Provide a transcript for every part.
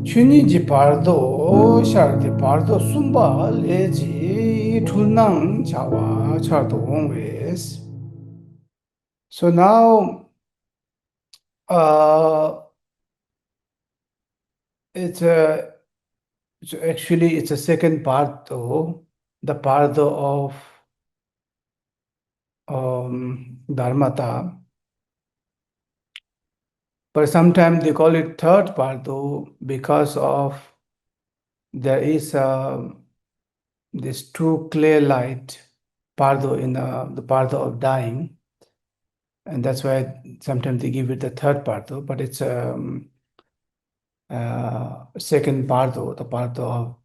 춘이지 bardo sharti bardo sumba leji tulnang jawa chardong wes. So now uh, it's a actually it's a second bardo, the bardo of Dharmata. But sometimes they call it third bardo because of there is this true clear light bardo in the bardo of dying. And that's why sometimes they give it the third bardo, but it's second bardo, the bardo of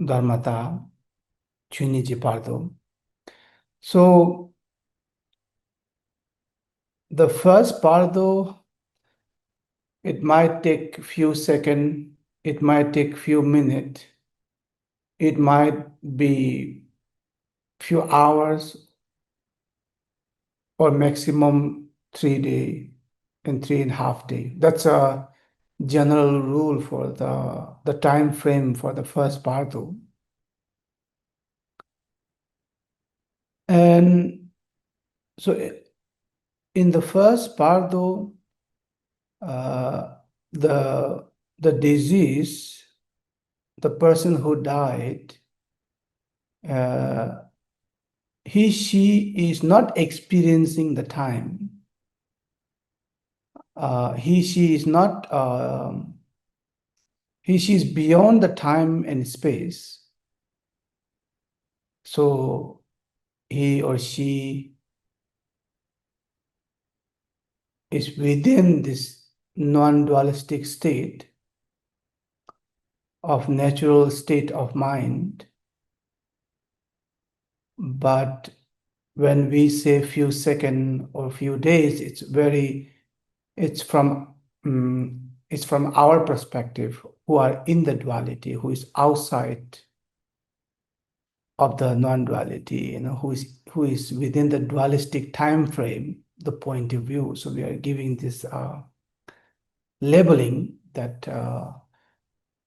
Dharmata, Chuniji bardo. So the first bardo, it might take few seconds, it might take few minutes, it might be few hours, or maximum 3 days and 3.5 days. That's a general rule for the time frame for the first bardo. And so in the first bardo, the disease, the person who died, she is not experiencing the time. She is not, she is beyond the time and space. So he or she is within this non-dualistic state of natural state of mind. But when we say few seconds or few days, it's from our perspective, who are in the duality, who is outside of the non-duality, who is within the dualistic time frame, the point of view. So we are giving this labeling that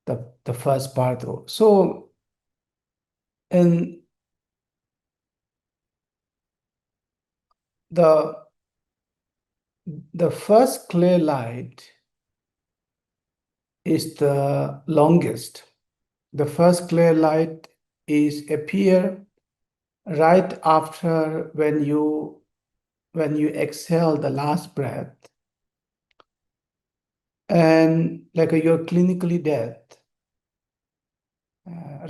the first part. So in the first clear light is the longest. The first clear light is appear right after when you exhale the last breath, and like you're clinically dead,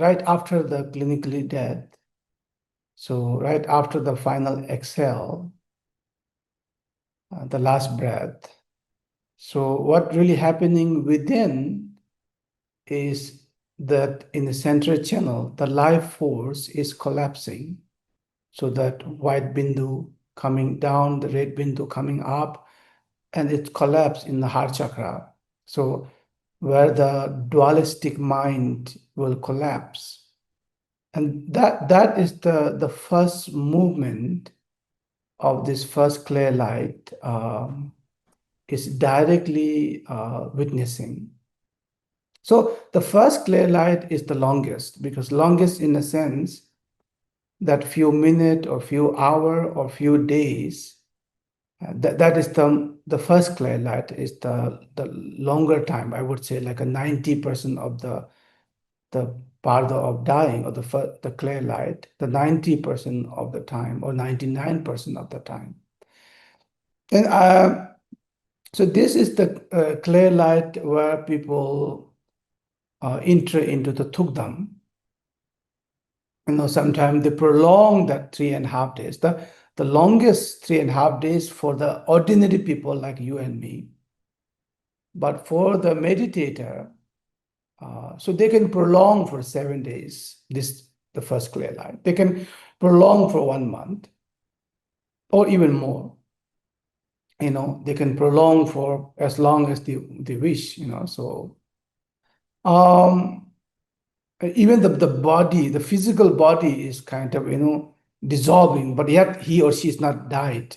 right after the clinically dead. So right after the final exhale, the last breath. So what really happening within is that in the central channel, the life force is collapsing. So that white bindu coming down, the red bindu coming up, and it collapsed in the heart chakra. So where the dualistic mind will collapse. And that is the first movement of this first clear light, is directly witnessing. So the first clear light is the longest, because longest in a sense that few minutes or few hour or few days, that is the first clear light is the longer time. I would say like a 90% of the bardo of dying, or the clear light, the 90% of the time or 99% of the time. And so this is the clear light where people enter into the tukdam. Sometimes they prolong that 3.5 days. The longest 3.5 days for the ordinary people like you and me. But for the meditator, so they can prolong for 7 days, the first clear light. They can prolong for 1 month or even more. They can prolong for as long as they wish, so even the body, the physical body is kind of, dissolving, but yet he or she is not died,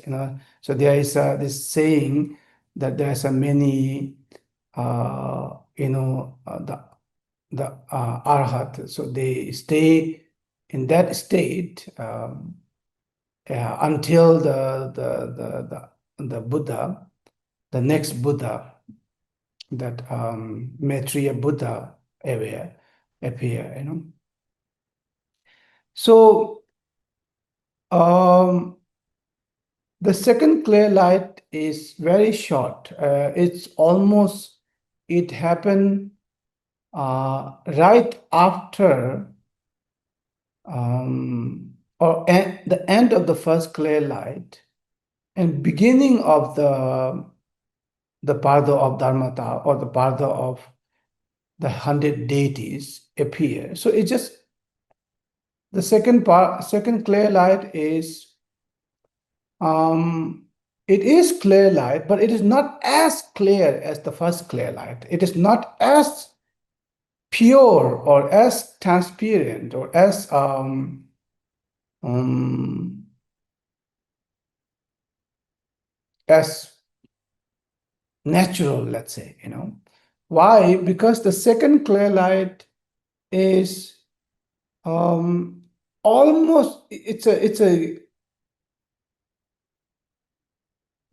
So there is this saying that there's a many the arhat. So they stay in that state until the Buddha, the next Buddha, that Maitreya Buddha appear. So the second clear light is very short. It happened right after the end of the first clear light and beginning of the Bardo of Dharmata, or the Bardo of the 100 Deities appear. So it's just the second clear light is it is clear light, but it is not as clear as the first clear light. It is not as pure or as transparent or as natural, let's say. Why? Because the second clear light is almost, it's a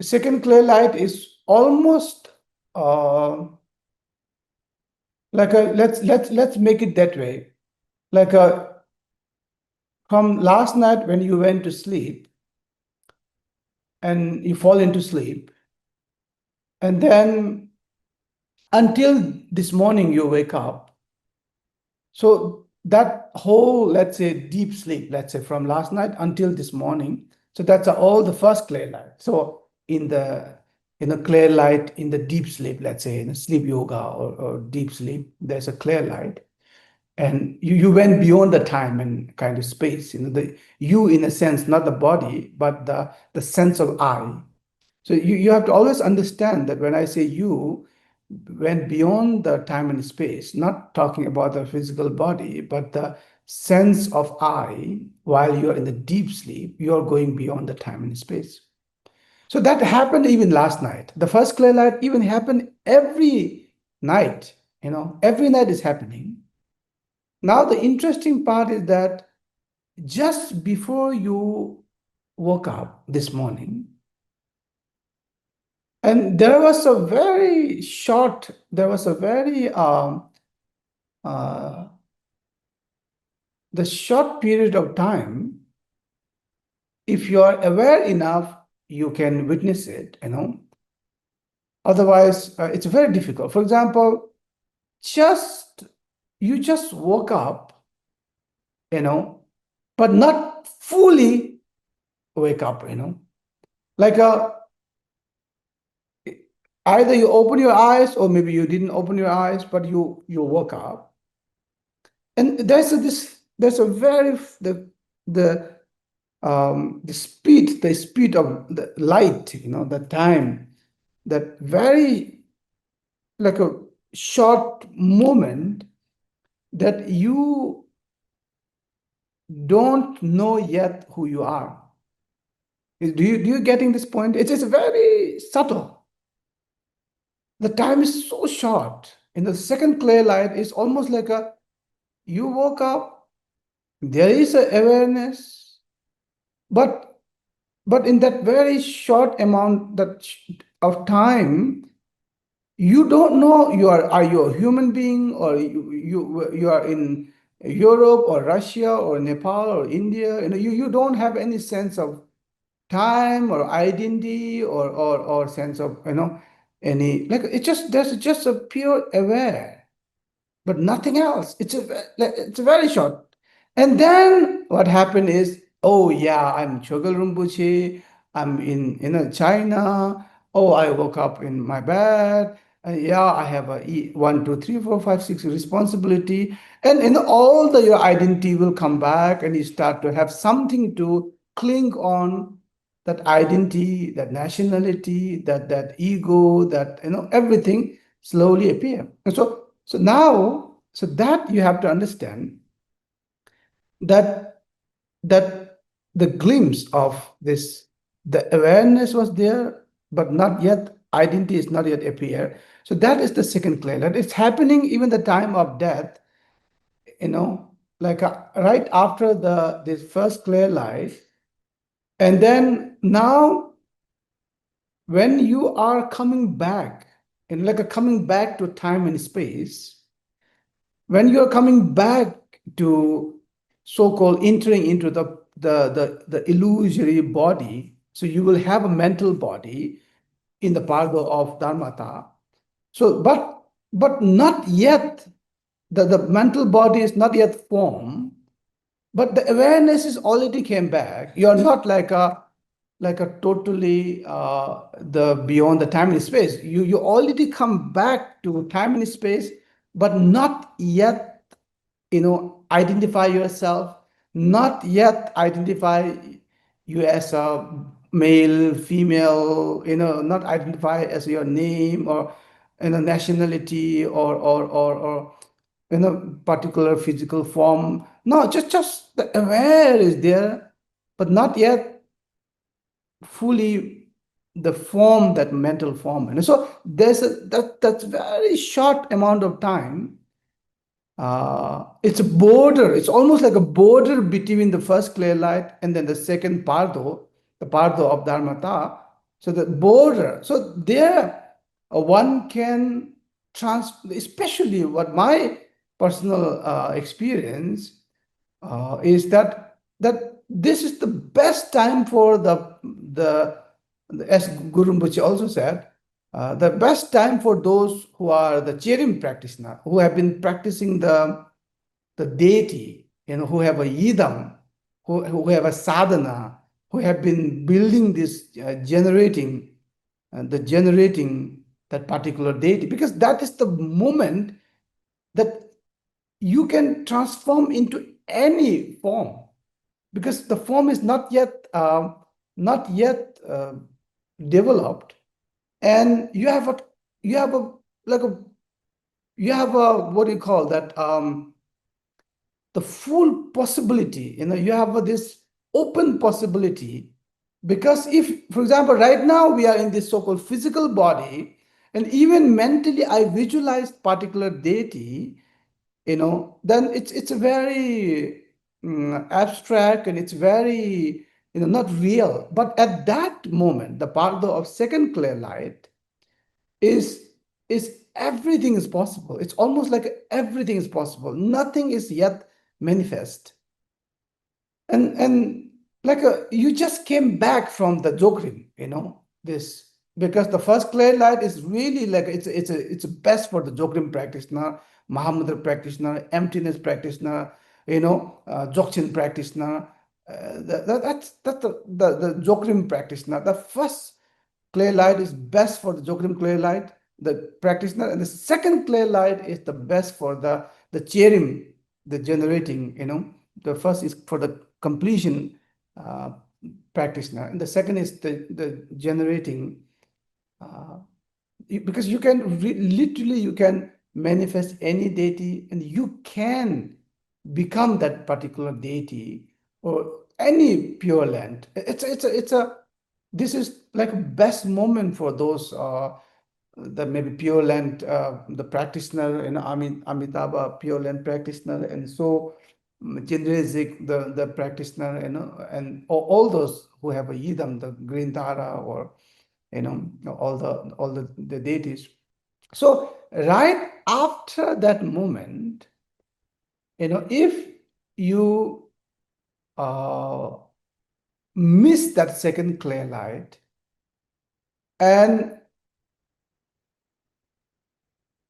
second clear light is almost like a, let's make it that way, like a, from last night when you went to sleep and you fall into sleep, and then until this morning you wake up. So that whole, let's say, deep sleep, let's say from last night until this morning, so that's all the first clear light. So in the clear light, in the deep sleep, let's say in sleep yoga or deep sleep, there's a clear light, and you went beyond the time and kind of space. You in a sense, not the body, but the sense of I. So you have to always understand that when I say you went beyond the time and space, not talking about the physical body, but the sense of I, while you're in the deep sleep, you're going beyond the time and space. So that happened even last night. The first clear light even happened every night. Every night is happening. Now the interesting part is that just before you woke up this morning, and there was a very the short period of time, if you are aware enough, you can witness it. Otherwise, it's very difficult. For example, you just woke up, but not fully wake up. Like either you open your eyes or maybe you didn't open your eyes, but you woke up. And there's a very the speed of the light, the time, that very, like a short moment that you don't know yet who you are. Do you getting this point? It is very subtle. The time is so short. In the second clear light, it's almost like you woke up, there is an awareness, but in that very short amount of time, you don't know are you a human being, or you are in Europe or Russia or Nepal or India. You don't have any sense of time or identity or sense of any, like, there's just a pure aware, but nothing else. It's very short. And then what happened is, oh yeah, I'm Chogyal Rinpoche. I'm in China. Oh, I woke up in my bed. Yeah, I have a 1, 2, 3, 4, 5, 6 responsibility, and all your identity will come back, and you start to have something to cling on. That identity, that nationality, that ego, that everything slowly appear. And so that you have to understand that the glimpse of this, the awareness was there, but not yet identity is not yet appear. So that is the second clear light. It's happening even the time of death, like right after this first clear light. And then now when you are coming back, and like a coming back to time and space, when you're coming back to so-called entering into the illusory body, so you will have a mental body in the Bardo of Dharmata. So, but not yet, the mental body is not yet formed, but the awareness is already came back. You're not like a totally the beyond the time and space. You already come back to time and space, but not yet identify yourself, not yet identify you as a male, female, not identify as your name or nationality or particular physical form. No, just the aware is there, but not yet fully the form, that mental form. And so there's that's very short amount of time. It's a border. It's almost like a border between the first clear light and then the second Bardo, the Bardo of Dharmata. So the border. So there, one can especially what my personal experience is that this is the best time for as Guru Rinpoche also said, the best time for those who are the Cherim practitioner, who have been practicing the deity, who have a yidam, who have a sadhana, who have been building this, generating that particular deity, because that is the moment that you can transform into any form, because the form is not yet developed, and you have a like a you have a what do you call that, the full possibility, you have this open possibility. Because if, for example, right now we are in this so-called physical body, and even mentally I visualize particular deity, then it's a very abstract, and it's very not real. But at that moment, the Bardo of second clear light is everything is possible. It's almost like everything is possible. Nothing is yet manifest. And like you just came back from the dzogchen, this, because the first clear light is really like it's best for the dzogchen practitioner, Mahamudra practitioner, emptiness practitioner, dzogchen practitioner. That's the dzogchen practitioner. The first clear light is best for the dzogchen clear light, the practitioner, and the second clear light is the best for the cherim, the generating. The first is for the completion uh, practitioner, and the second is the generating. Uh, because you can literally you can manifest any deity, and you can become that particular deity or any pure land. It's a this is like best moment for those the maybe pure land, the practitioner, I mean Amitabha pure land practitioner, and so Chindrazik, the practitioner, and all those who have a yidam, the green Tara, or all the deities. So right after that moment, if you uh, miss that second clear light, and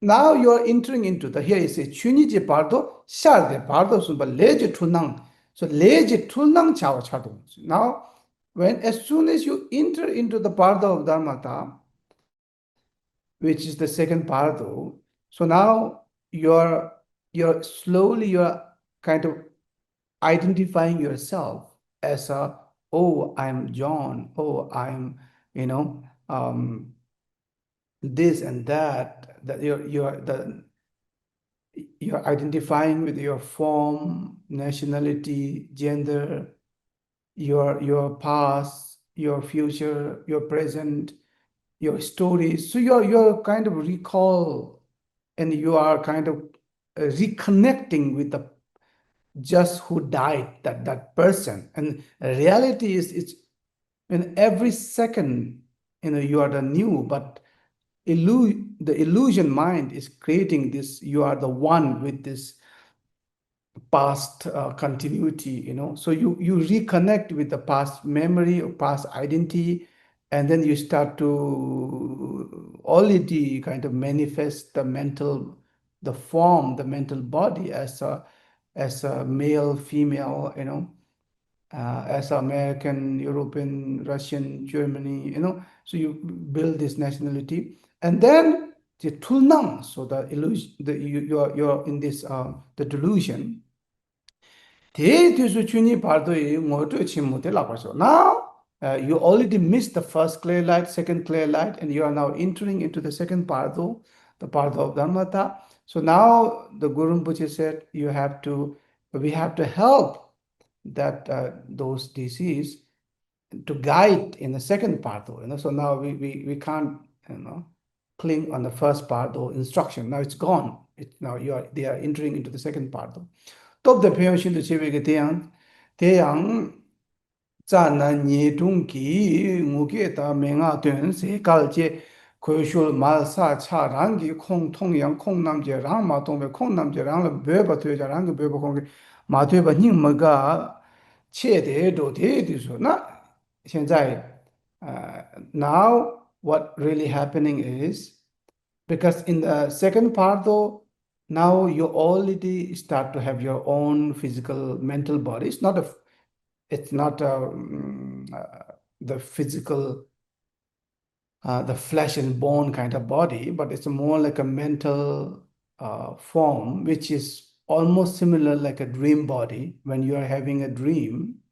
now you are entering into here is a chuniji bardo, sharde bardo sumba leje tunang. So leje tunang chawa chadu. Now, as soon as you enter into the bardo of Dharmata, which is the second bardo, so now you're slowly you're kind of identifying yourself as oh, I'm John, oh, I'm you know um, this and that you're identifying with your form, nationality, gender, your past, your future, your present, your stories. So you're kind of recall, and you are kind of reconnecting with the just who died, that person. And reality is, it's in every second, you are the new, but the illusion mind is creating this, you are the one with this past continuity, so you reconnect with the past memory or past identity, and then you start to already kind of manifest the form, the mental body as a male, female, as American, European, Russian, Germany, so you build this nationality, and then the tulnang, so the illusion, you're in this the delusion. Now, you already missed the first clear light, second clear light, and you are now entering into the second Bardo, the Bardo of Dharmata. So now the Guru Rinpoche said, we have to help that those DCs to guide in the second Bardo. So now we can't, cling on the first Bardo instruction. Now it's gone. Now they are entering into the second Bardo. Top the Pyongshin to Chivik Tiang, Zana Ni Dunki, Mugeta, Menga Dun, Se Galje, Koshul Malsa, Cha Rangi, Kong Tong Yang, Kong Namje, Rama Dong, Kong Namje, Rang, Beba to Rang, Beba Kong, Matuba Nimaga, Che de Do de so na. Now what really happening is, because in the second part though, now you already start to have your own physical mental body. It's not the physical, the flesh and bone kind of body, but it's more like a mental form, which is almost similar like a dream body. When you are having a dream,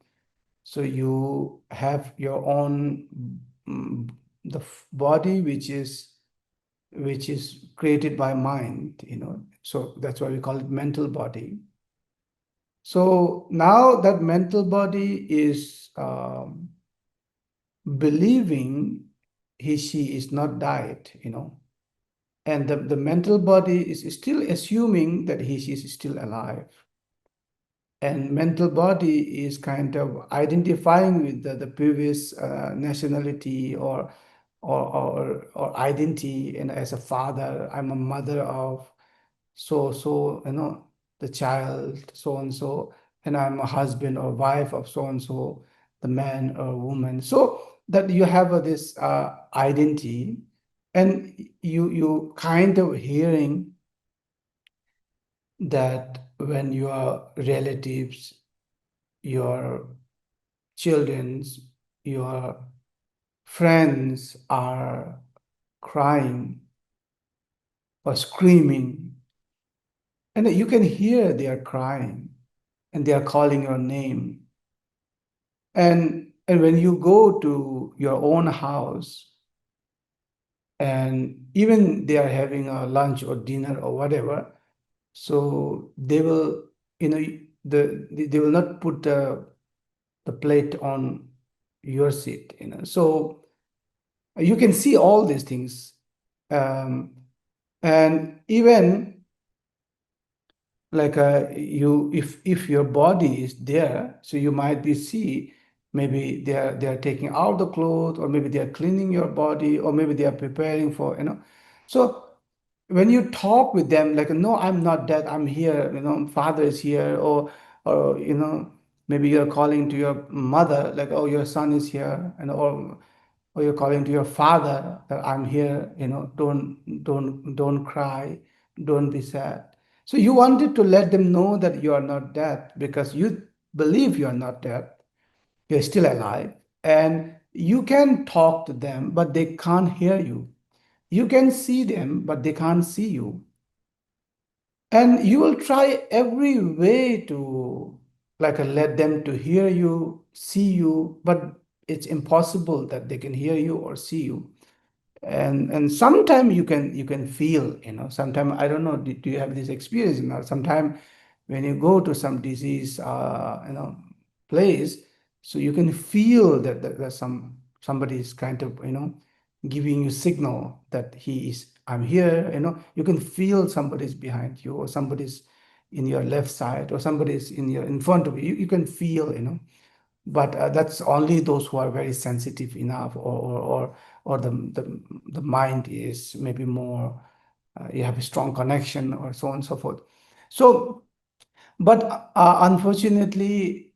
so you have your own mm, body, which is created by mind, so that's why we call it mental body. So now that mental body is believing she is not died, and the mental body is still assuming that she is still alive. And mental body is kind of identifying with the previous nationality or identity, as a father, I'm a mother of so, the child so and so, and I'm a husband or wife of so and so, the man or woman. So that you have this identity, and you kind of hearing that when your relatives, your children's, your friends are crying or screaming, and you can hear they are crying and they are calling your name. And when you go to your own house, and even they are having a lunch or dinner or whatever, so they will, they will not put the plate on your seat, so you can see all these things. And even like you, if your body is there, so you might be see, maybe they are taking out the clothes, or maybe they are cleaning your body, or maybe they are preparing for, so when you talk with them, like, no, I'm not dead, I'm here, father is here, or maybe you're calling to your mother, like, oh, your son is here, and or you're calling to your father that I'm here, don't cry, don't be sad. So you wanted to let them know that you are not dead, because you believe you are not dead, you're still alive, and you can talk to them, but they can't hear you. You can see them, but they can't see you. And you will try every way to, like, let them to hear you, see you, but it's impossible that they can hear you or see you. And sometimes you can feel, sometimes, I don't know, do you have this experience? Sometimes when you go to some disease place, so you can feel that somebody is kind of, giving you signal that he is, I'm here, you can feel somebody's behind you, or somebody's in your left side, or somebody's in front of you. You can feel, but that's only those who are very sensitive enough, or the mind is maybe more, you have a strong connection, or so on and so forth. So, but unfortunately,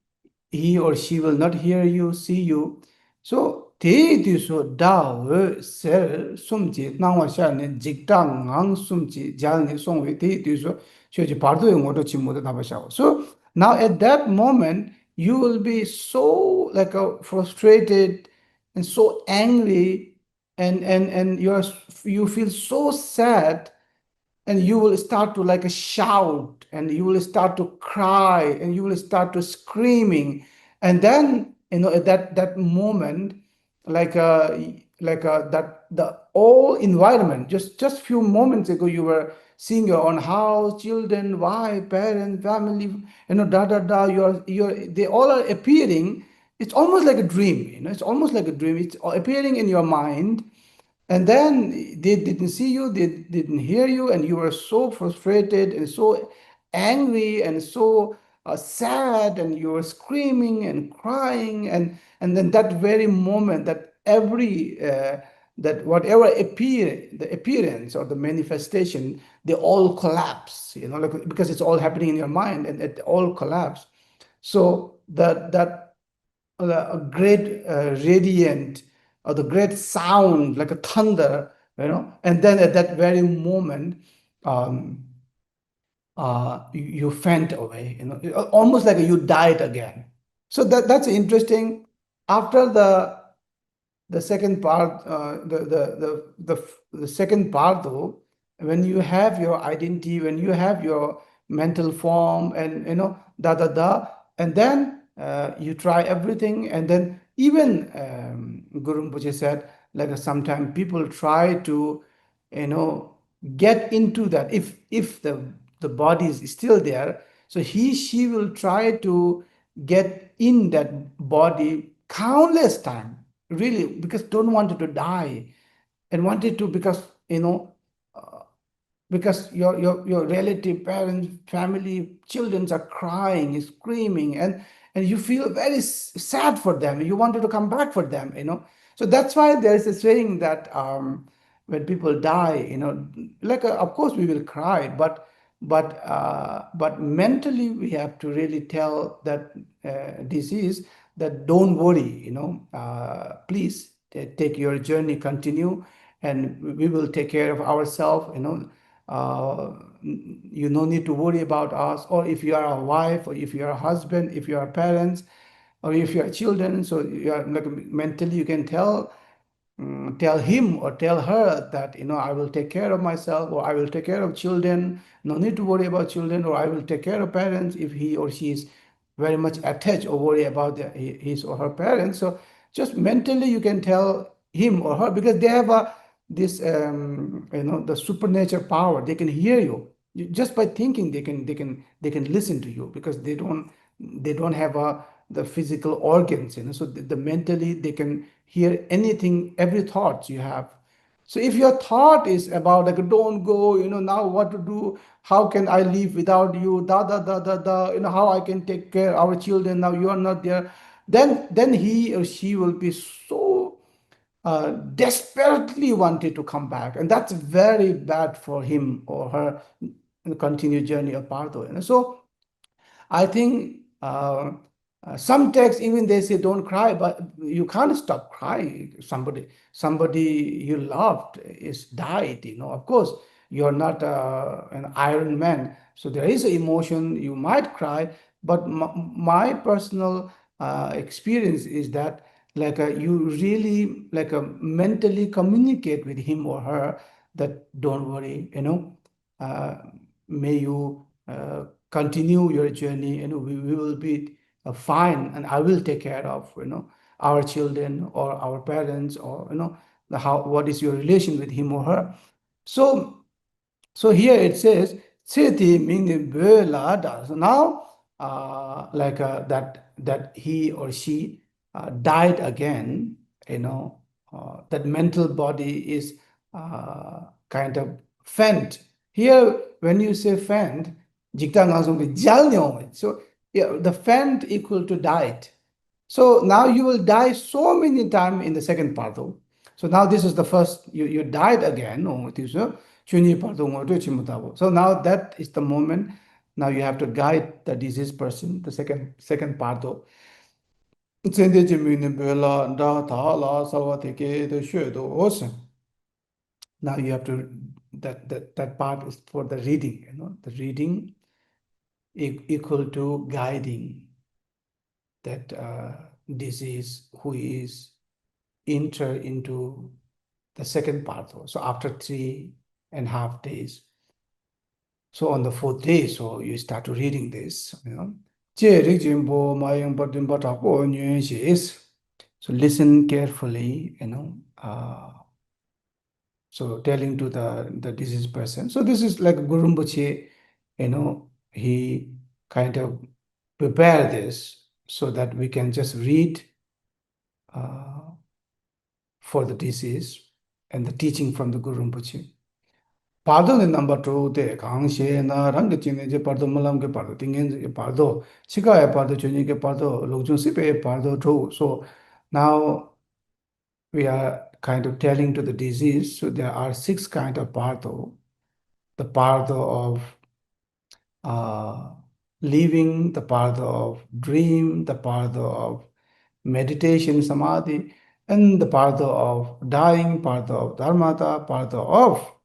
he or she will not hear you, see you. So, te di so da we ser sum ji nang wa sha ne jik da ngang sum ji jal ne song we te di so sho ji bardo yung odo chi mo da ba sha. So, now at that moment, you will be so like frustrated and so angry, and you feel so sad, and you will start to like shout, and you will start to cry, and you will start to screaming. And then at that moment, like that the whole environment, just few moments ago you were seeing your own house, children, wife, parents, family, da da da, they all are appearing. It's almost like a dream, it's almost like a dream. It's appearing in your mind, and then they didn't see you, they didn't hear you, and you were so frustrated and so angry and so sad, and you were screaming and crying, and then that very moment, that every that whatever the appearance or the manifestation, they all collapse, like, because it's all happening in your mind, and it all collapse. So that a great radiant, or the great sound like a thunder, and then at that very moment, um, you faint away, almost like you died again. So that's interesting. After the second part, the second part though, when you have your identity, when you have your mental form, and da da da, and then you try everything, and then even Guru Rinpoche said, like sometimes people try to, you know, get into that. If the body is still there, so she will try to get in that body countless time, really, because don't want it to die, and wanted to, because because your relative, parents, family, children are crying, screaming, and you feel very sad for them. You wanted to come back for them, So that's why there is a saying that when people die, like of course we will cry, but mentally we have to really tell that disease that don't worry, please take your journey, continue, and we will take care of ourselves, you no need to worry about us. Or if you are a wife, or if you are a husband, if you are parents, or if you are children, so you are like mentally you can tell him or tell her that I will take care of myself, or I will take care of children, no need to worry about children, or I will take care of parents if he or she is very much attached or worry about his or her parents. So just mentally you can tell him or her, because they have this the supernatural power. They can hear you. Just by thinking, they can listen to you, because they don't have the physical organs, so the mentally they can hear anything, every thought you have. So if your thought is about like don't go, now what to do, how can I live without you, da da da da da, how I can take care of our children, now you are not there, then he or she will be so desperately wanted to come back, and that's very bad for him or her continued journey of Bardo. So I think some texts even they say don't cry, but you can't stop crying. Somebody you loved is died. Of course, you're not an Iron Man, so there is an emotion. You might cry, but my personal experience is that like you really like mentally communicate with him or her that don't worry. Uh, may you continue your journey, we will be fine, and I will take care of our children or our parents, or what is your relation with him or her. So here it says Seti meaning da. So now like that he or she died again, that mental body is kind of fanned. Here, when you say fanned, so yeah, the fanned equal to died. So now you will die so many times in the second part. So now this is the first, you died again. So now that is the moment. Now you have to guide the diseased person, the second part. Now you have to, that part is for the reading, the reading equal to guiding that disease who is enter into the second part. So after 3.5 days. So on the fourth day, so you start reading this. So listen carefully, so telling to the deceased person. So this is like Guru Rinpoche, he kind of prepare this so that we can just read for the deceased and the teaching from the Guru Rinpoche. Bardo the number two, the Kangshe, na Rangachin, Pardo Malam, Pardo, Tingen, Pardo, Chika, Pardo, Chunik, Pardo, Lojun Sipe, Pardo too. So now we are kind of telling to the disease. So there are 6 kind of Pardo. The Pardo of living, the Pardo of dream, the Pardo of meditation, samadhi, and the Pardo of dying, Pardo of dharmata, Pardo of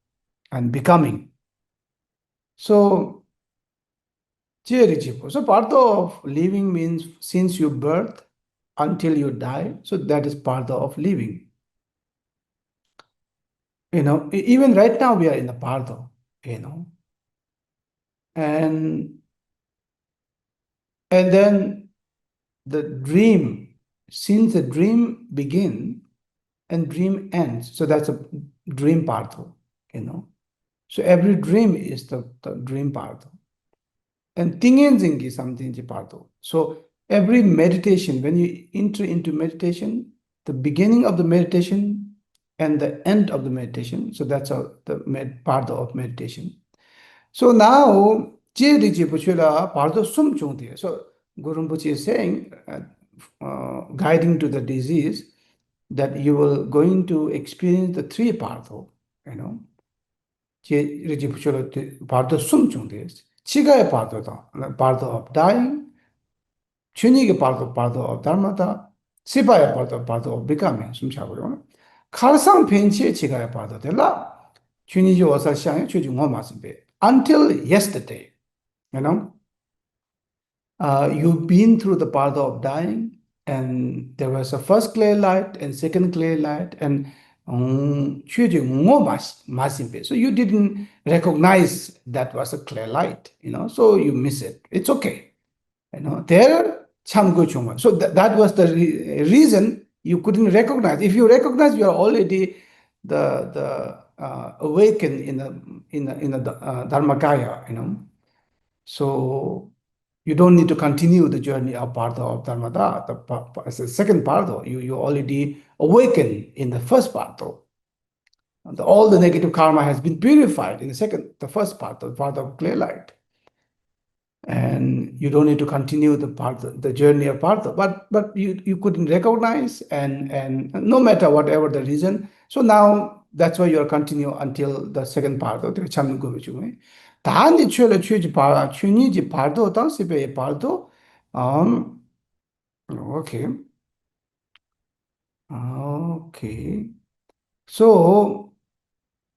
and becoming. So so part of living means since you birth until you die. So that is part of living. Even right now we are in the pardo, and then the dream, since the dream begin and dream ends, so that's a dream pardo, So every dream is the dream pardo. And tingenzing is something pardo. So every meditation, when you enter into meditation, the beginning of the meditation and the end of the meditation, so that's the part of meditation. So now, pardo sum chungde. So Guru Rinpoche is saying, guiding to the disease, that you will going to experience the 3 pardo, Bardo sum des. Chigae pardo of dying, Chunige pardo of dharmata, Sibae pardo of becoming, sum chabro. Karsang penche chigae pardo de la, Chuniji was a shang, chuju momas be. Until yesterday, you know, you've been through the path of dying, and there was a first clear light and second clear light, and so you didn't recognize that was a clear light, so you miss it. It's okay, there so that was the reason you couldn't recognize. If you recognize, you are already the awakened in the dharmakaya. So you don't need to continue the journey of Bardo of Dharmata. The second Bardo, you already awaken in the first Bardo. All the negative karma has been purified in the first part, the part of clear light. And you don't need to continue the journey of Bardo. But you couldn't recognize, and no matter whatever the reason. So now that's why you're continue until the second part of the Chamnu Govichungi. 다니 추를 추지 봐 추니지 봐도 당시에 봐도 okay. Okay. So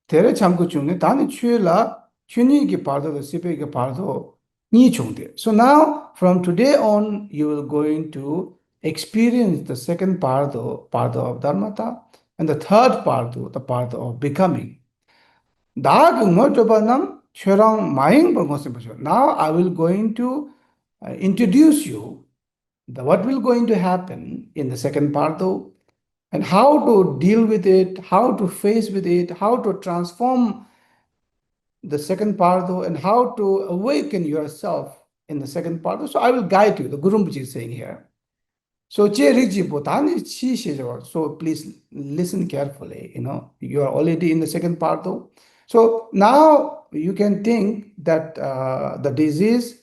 대래 참고 중에 다니 추라 추니기 봐도 시베기 봐도 니 중대. So now from today on you will going to experience the second part of dharmata, and the third part, the part of becoming. Now I will going to introduce you what will going to happen in the second part though, and how to deal with it, how to face with it, how to transform the second part though, and how to awaken yourself in the second part. So I will guide you. The Guru Rinpoche is saying here. So che rikji botani chi shejawa. So please listen carefully. You are already in the second part though. So now you can think that the disease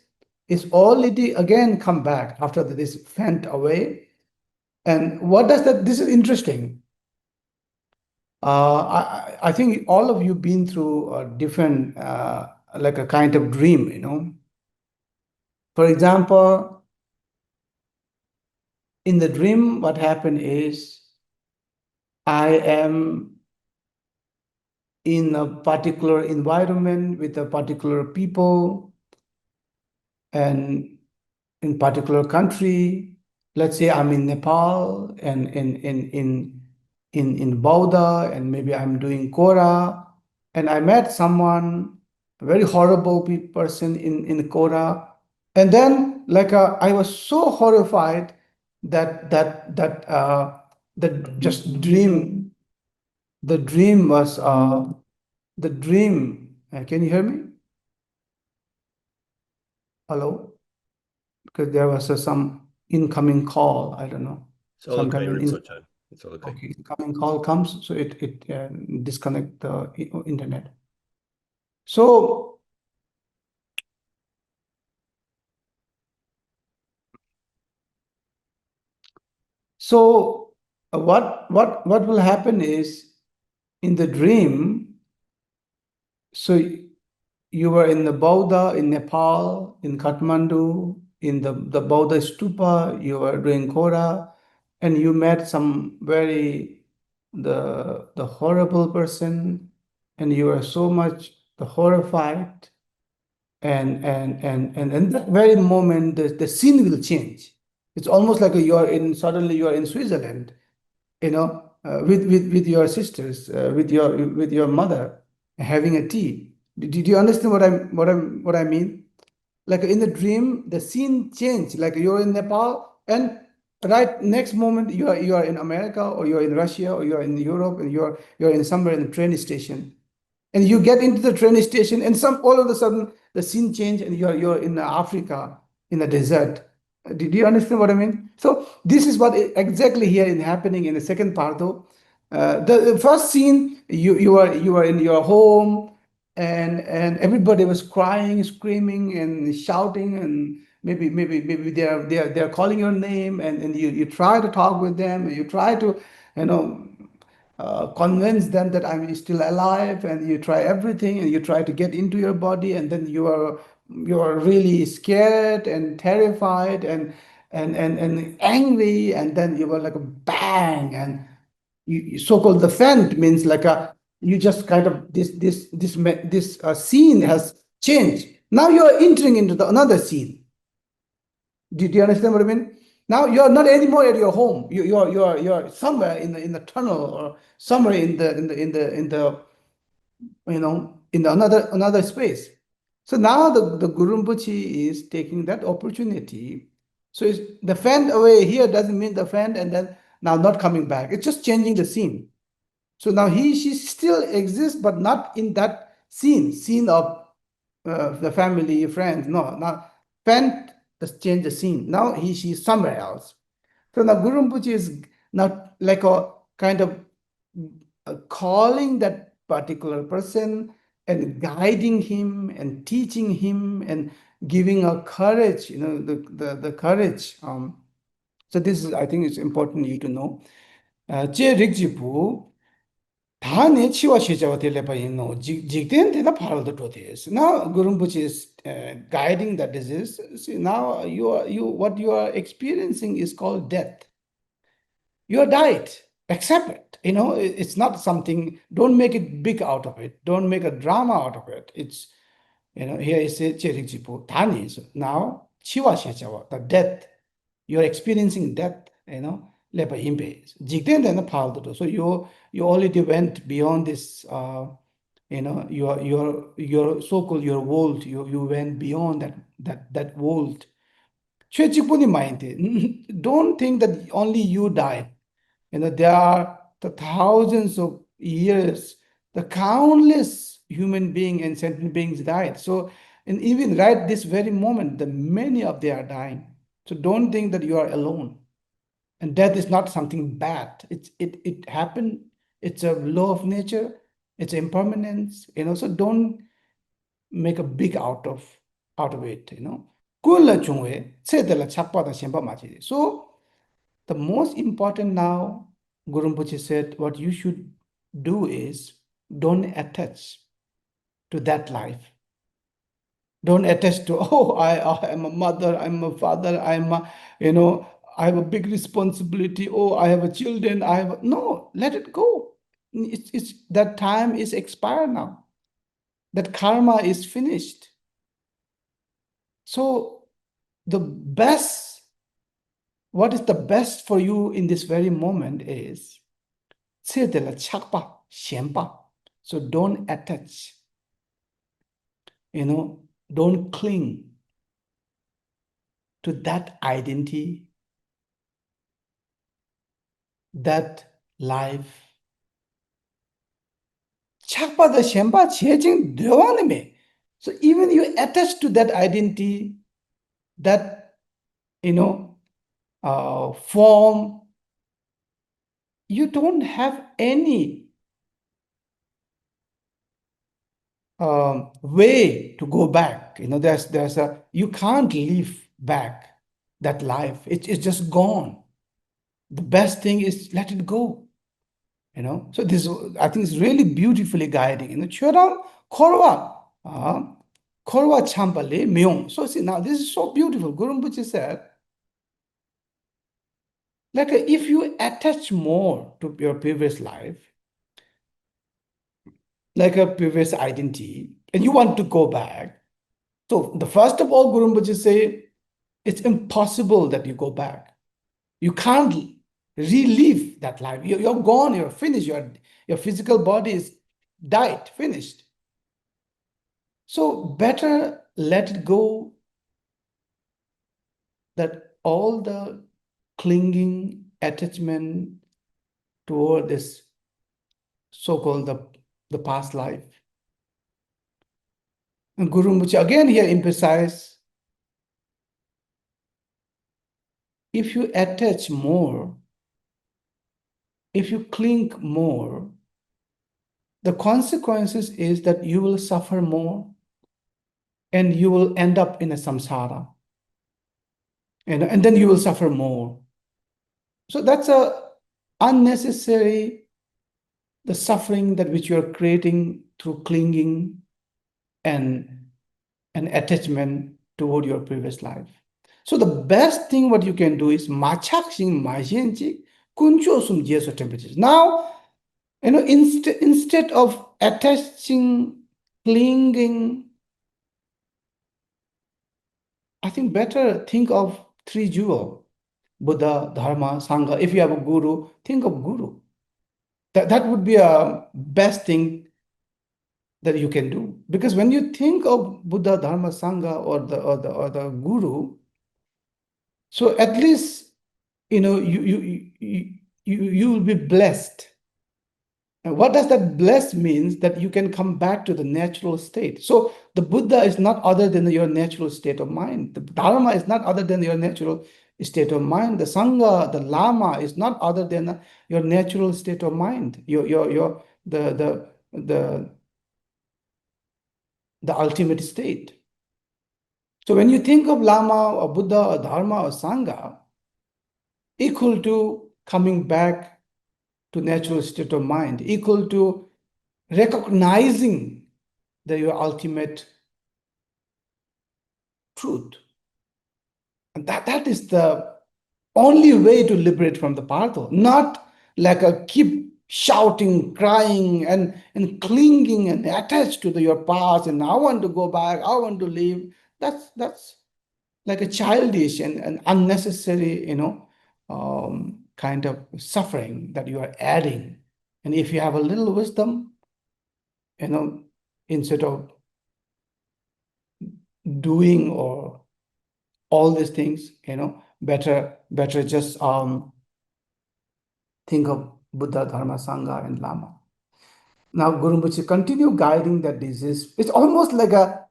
is already again come back after this went away. And what does that? This is interesting. I think all of you been through a different, like a kind of dream. For example, in the dream, what happened is I am in a particular environment with a particular people and in particular country. Let's say I'm in Nepal and in Bauda, and maybe I'm doing Kora, and I met someone, a very horrible person in Kora, and then like I was so horrified that just dream. The dream was the dream. Can you hear me? Hello? Because there was some incoming call. I don't know. It's all okay, Sometimes Rinpoche. It's all okay. okay, incoming call comes, so it disconnect the internet. So what will happen is in the dream. So you were in the Bauda in Nepal, in Kathmandu, in the Bauda stupa. You were doing Kora, and you met some very the horrible person, and you were so much horrified, and in that very moment the scene will change. It's almost like suddenly you are in Switzerland, with your sisters, with your mother, having a tea. Did you understand what I mean? Like in the dream, the scene changed. Like you're in Nepal, and right next moment you are in America, or you're in Russia, or you're in Europe, and you're in somewhere in the train station, and you get into the train station, and all of a sudden the scene change, and you're in Africa in the desert. Did you understand what I mean? So this is what exactly here is happening in the second part though. The first scene, you are in your home, and everybody was crying, screaming, and shouting, and maybe they're calling your name, and you try to talk with them, and you try to you know convince them that I'm still alive, and you try everything, and you try to get into your body, and then you are really scared and terrified and angry, and then you were like a bang, and so-called the fent means like a you just kind of this scene has changed. Now you are entering into another scene. Did you understand what I mean? Now you're not anymore at your home. You're somewhere in the tunnel, or somewhere in the another space. So now the Guru Rinpoche is taking that opportunity. So the fan away here doesn't mean the fan and then now not coming back. It's just changing the scene. So now she still exists, but not in that scene of the family, friends. No, now fan has changed the scene. Now she's somewhere else. So now Guru Rinpoche is now like a kind of calling that particular person and guiding him and teaching him and giving a courage, the courage. So this is, I think it's important you to know. 제 릭지부 다네 치와 시자와 텔레바이노 직된 대다 파르도 도데스. Now Guru Rinpoche is guiding that disease. See, now what you are experiencing is called death. You are died. Accept it. It's not something. Don't make it big out of it. Don't make a drama out of it. It's here is Cherikjipu. Tani is now Chiwa Shechawa, the death. You're experiencing death. Lepa impe. Jikten then the paldo. So you already went beyond this. Your so-called your world. You went beyond that world. Chechikpuni mind. Don't think that only you died. There are the thousands of years, the countless human beings and sentient beings died. So, and even right this very moment, the many of they are dying. So don't think that you are alone. And death is not something bad. It happened. It's a law of nature. It's impermanence. So don't make a big out of it. Kula chungwe, tsedela chakpa da shenpa machi. So the most important now, Guru Rinpoche said, what you should do is don't attach to that life. Don't attach to, oh, I am a mother, I'm a father, I have a big responsibility. Oh, I have a children. No, let it go. It's that time is expired now. That karma is finished. So what is the best for you in this very moment is chakpa, shenpa. So don't attach, don't cling to that identity, that life. Chakpa the shenpa chejing dewanime. So even you attach to that identity, that form, you don't have any way to go back. You can't live back that life. It's just gone. The best thing is let it go. So this, I think, is really beautifully guiding. Choram korwa, korwa champale myong. So see, now this is so beautiful. Guru Rinpoche said, like if you attach more to your previous life, like a previous identity, and you want to go back. So the first of all, Guru Rinpoche say, it's impossible that you go back. You can't relive that life. You're gone, you're finished, your physical body is died, finished. So better let it go, that all the clinging attachment toward this so-called the past life. And Guru Rinpoche again here emphasize, if you attach more, if you cling more, the consequences is that you will suffer more and you will end up in a samsara. And then you will suffer more. So that's a unnecessary, the suffering that which you are creating through clinging and attachment toward your previous life. So the best thing what you can do is machaksing majenji kuncho sum jeso temperatures. Now, instead of attaching, clinging, I think better think of three jewel, Buddha, Dharma, Sangha. If you have a guru, think of guru. That would be a best thing that you can do. Because when you think of Buddha, Dharma, Sangha, or the guru, so at least you will be blessed. And what does that blessed means? That you can come back to the natural state. So the Buddha is not other than your natural state of mind. The Dharma is not other than your natural state of mind. The Sangha, the Lama is not other than your natural state of mind. The ultimate state. So when you think of Lama or Buddha or Dharma or Sangha, equal to coming back to natural state of mind, equal to recognizing your ultimate truth. And that is the only way to liberate from the Bardo, not like a keep shouting, crying, and clinging and attached to your past, and I want to go back, I want to leave. That's like a childish and unnecessary, kind of suffering that you are adding. And if you have a little wisdom, instead of doing or all these things, better just think of Buddha, Dharma, Sangha, and Lama. Now Guru Rinpoche continue guiding that disease. It's almost like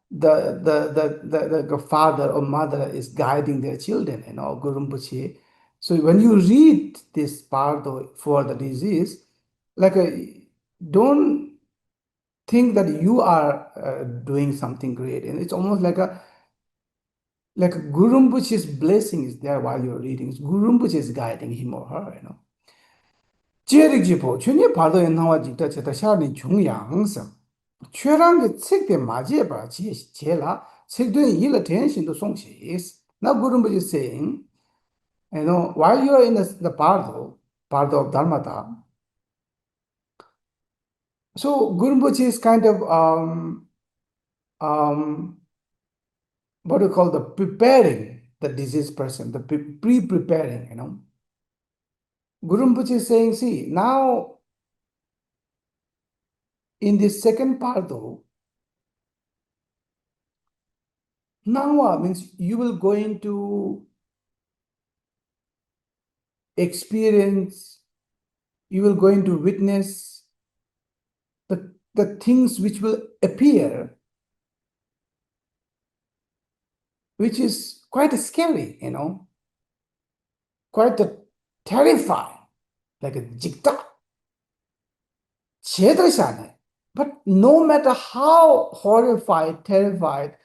the father or mother is guiding their children. Guru Rinpoche So when you read this Bardo for the disease, like don't think that you are doing something great, and it's almost like a Guru Rinpoche's blessing is there while you're reading. Guru Rinpoche is guiding him or her, you know. 지혜릭지보 준이 바도에 나와 직다 제다 샤니 중양성 최랑의 책대 맞이해봐 제라 책도에 일을 대신도 송시 now Guru Rinpoche is saying, you know, while you are in the Bardo of Dharmata, so Guru Rinpoche is kind of what do you call the preparing the diseased person, the pre-preparing, you know. Guru Rinpoche is saying, see, now in this second Bardo, now means you will going to experience, you will going to witness the things which will appear, which is quite scary, you know, quite terrifying, like a jikta. But no matter how horrified, terrified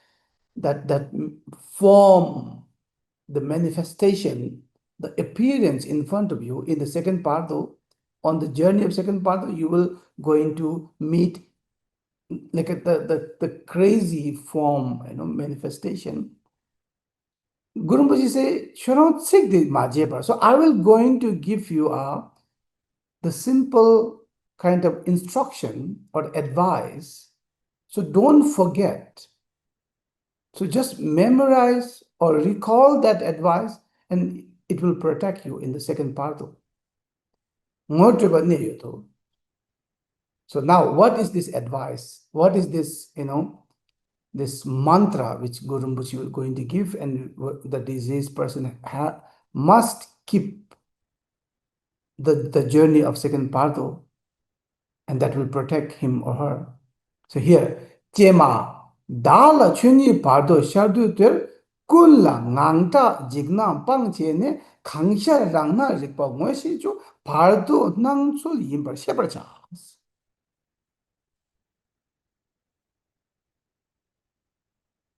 that form, the manifestation, the appearance in front of you in the second Bardo, on the journey of second Bardo, you will going to meet like the crazy form, you know, manifestation. Guru Rinpoche say, "Shouldn't seek the Majeba." So I will going to give you the simple kind of instruction or advice. So don't forget. So just memorize or recall that advice, and it will protect you in the second Bardo. So now, what is this advice? What is this, you know, this mantra which Guru Rinpoche will going to give, and the diseased person must keep the journey of second Bardo, and that will protect him or her. So here, Jema Dala Chuni Bardo Shardu Ter Kulla Ngangta Jigna Pangchene Kangsha Rangna Rikpa Mwesiju Bardo Nangsul Yimbar Sheparcha.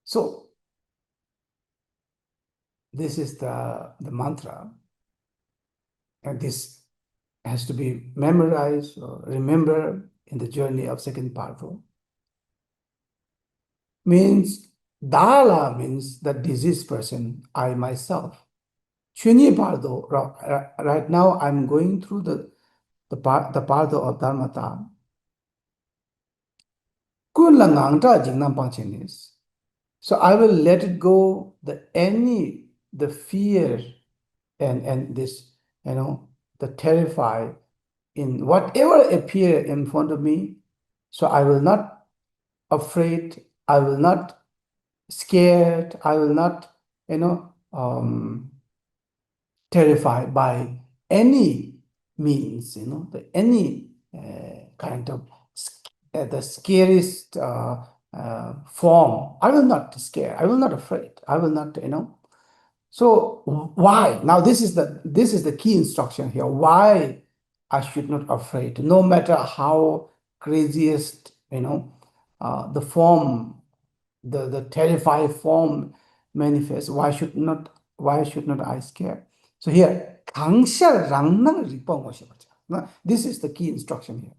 So this is the mantra, and this has to be memorized or remembered in the journey of second Bardo. Means Dala means the diseased person, I myself. Chuni Bardo, right now I'm going through the Bardo of Dharmata. Kun Langangta Jingnam Pangchenis. So I will let it go the fear and this, you know, the terrify in whatever appear in front of me. So I will not afraid, I will not scared, I will not, you know, terrified by any means, you know, any kind of the scariest form. I will not scare, I will not afraid, I will not, you know. So why? Now this is the key instruction here. Why I should not afraid, no matter how craziest, you know, the form, the terrified form manifests. Why should not I scare? So here, 강샤 랑낭 리뻥. This is the key instruction here.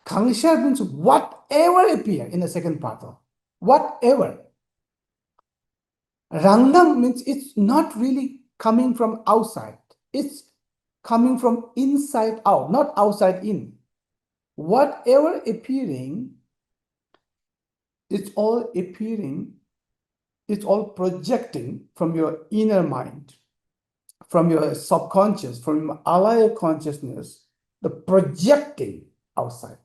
강샤 means whatever appear in the second part of whatever. Rangnam means it's not really coming from outside. It's coming from inside out, not outside in. Whatever appearing, it's all appearing, it's all projecting from your inner mind, from your subconscious, from your alaya consciousness, the projecting outside.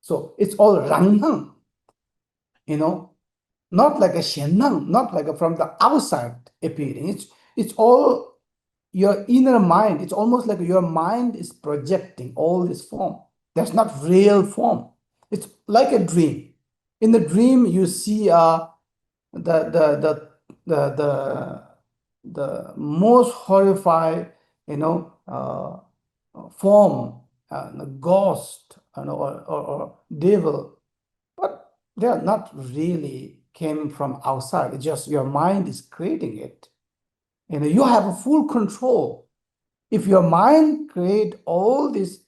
So it's all rangnam, you know, not like a shenang, not like from the outside appearing. It's all your inner mind. It's almost like your mind is projecting all this form. That's not real form. It's like a dream. In the dream, you see the the most horrified, form, the ghost, or devil, but they are not really came from outside. It's just your mind is creating it. You have a full control. If your mind create all this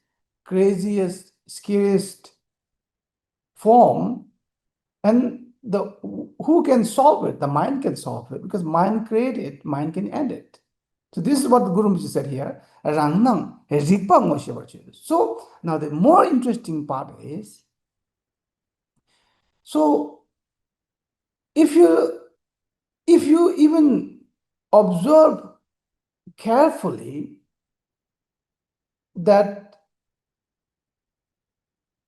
craziest, scariest form, and the who can solve it? The mind can solve it, because mind create it, mind can end it. So this is what the Guru Rinpoche said here. Rangnam, Ripa Moshe Vachu. So now the more interesting part is, so if you even observe carefully that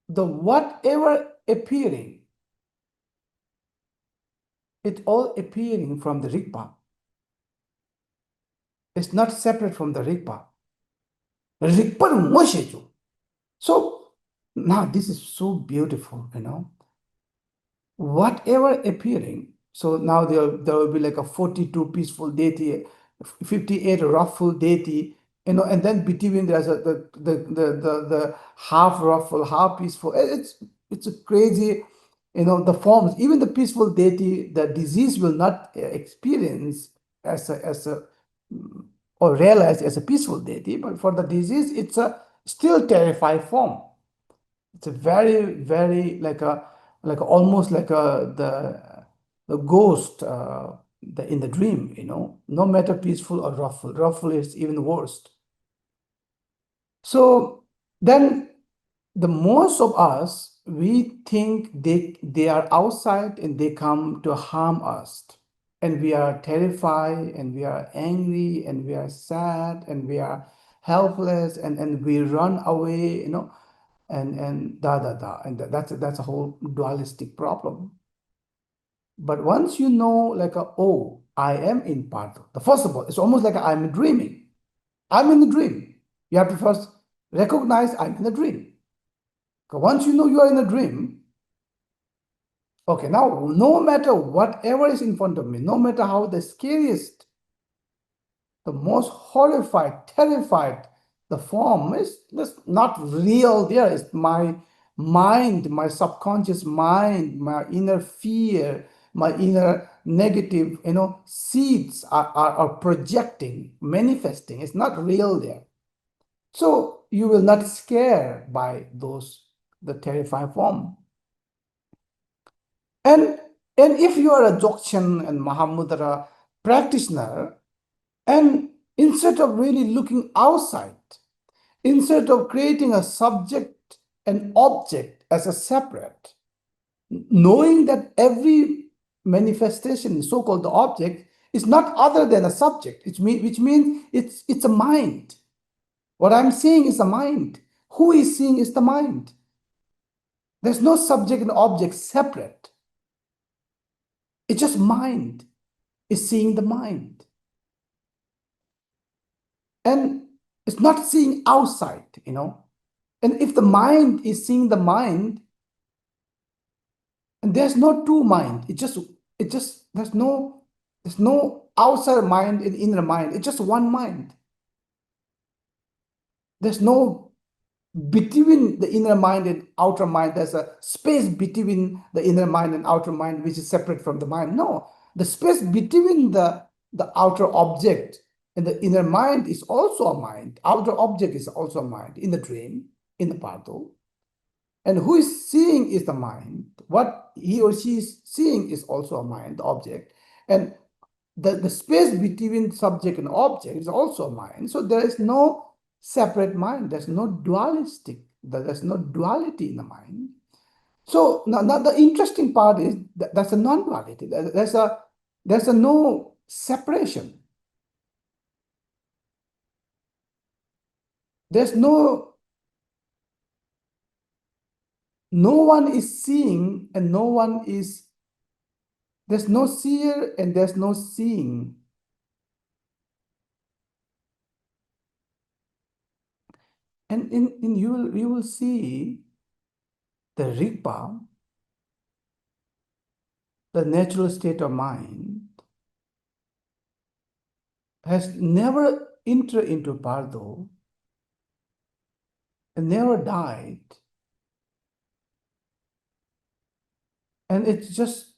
the whatever appearing, it all appearing from the Rigpa. It's not separate from the Rigpa. Rigpa Moshe. So now this is so beautiful, whatever appearing. So now there will be like a 42 peaceful deity, 58 wrathful deity, and then between there's the half wrathful, half peaceful. It's a crazy, the forms. Even the peaceful deity, the disease will not experience as a or realize as a peaceful deity, but for the disease, it's a still terrified form. It's a very, very like almost like the ghost in the dream, no matter peaceful or wrathful. Wrathful is even worst. So then the most of us, we think they are outside and they come to harm us. And we are terrified and we are angry and we are sad and we are helpless and we run away, and and that's a whole dualistic problem. But once you know, oh, I am in Bardo. The first of all, it's almost like I'm dreaming. I'm in the dream. You have to first recognize I'm in the dream. Once you know you are in a dream, okay, now no matter whatever is in front of me, no matter how the scariest, the most horrified, terrified, the form is just not real there. It's my mind, my subconscious mind, my inner fear, my inner negative, seeds are projecting, manifesting. It's not real there. So you will not scare by the terrifying form. And if you are a dzogchen and Mahamudra practitioner, and instead of really looking outside, instead of creating a subject and object as a separate, knowing that every manifestation, so-called the object, is not other than a subject, which means it's a mind. What I'm seeing is a mind. Who is seeing is the mind. There's no subject and object separate. It's just mind is seeing the mind. And it's not seeing outside, And if the mind is seeing the mind, and there's no two mind, there's no outside mind and inner mind. It's just one mind. There's no between the inner mind and outer mind. There's a space between the inner mind and outer mind, which is separate from the mind. No, the space between the outer object and the inner mind is also a mind. Outer object is also a mind in the dream, in the Bardo. And who is seeing is the mind. What he or she is seeing is also a mind, the object. And the space between subject and object is also a mind. So there is no separate mind. There's no dualistic. There's no duality in the mind. So now the interesting part is that's a non-duality. There's a no separation. There's no one is seeing and no one is, there's no seer and there's no seeing. And in you will see the Rigpa, the natural state of mind, has never entered into Bardo and never died. And it's just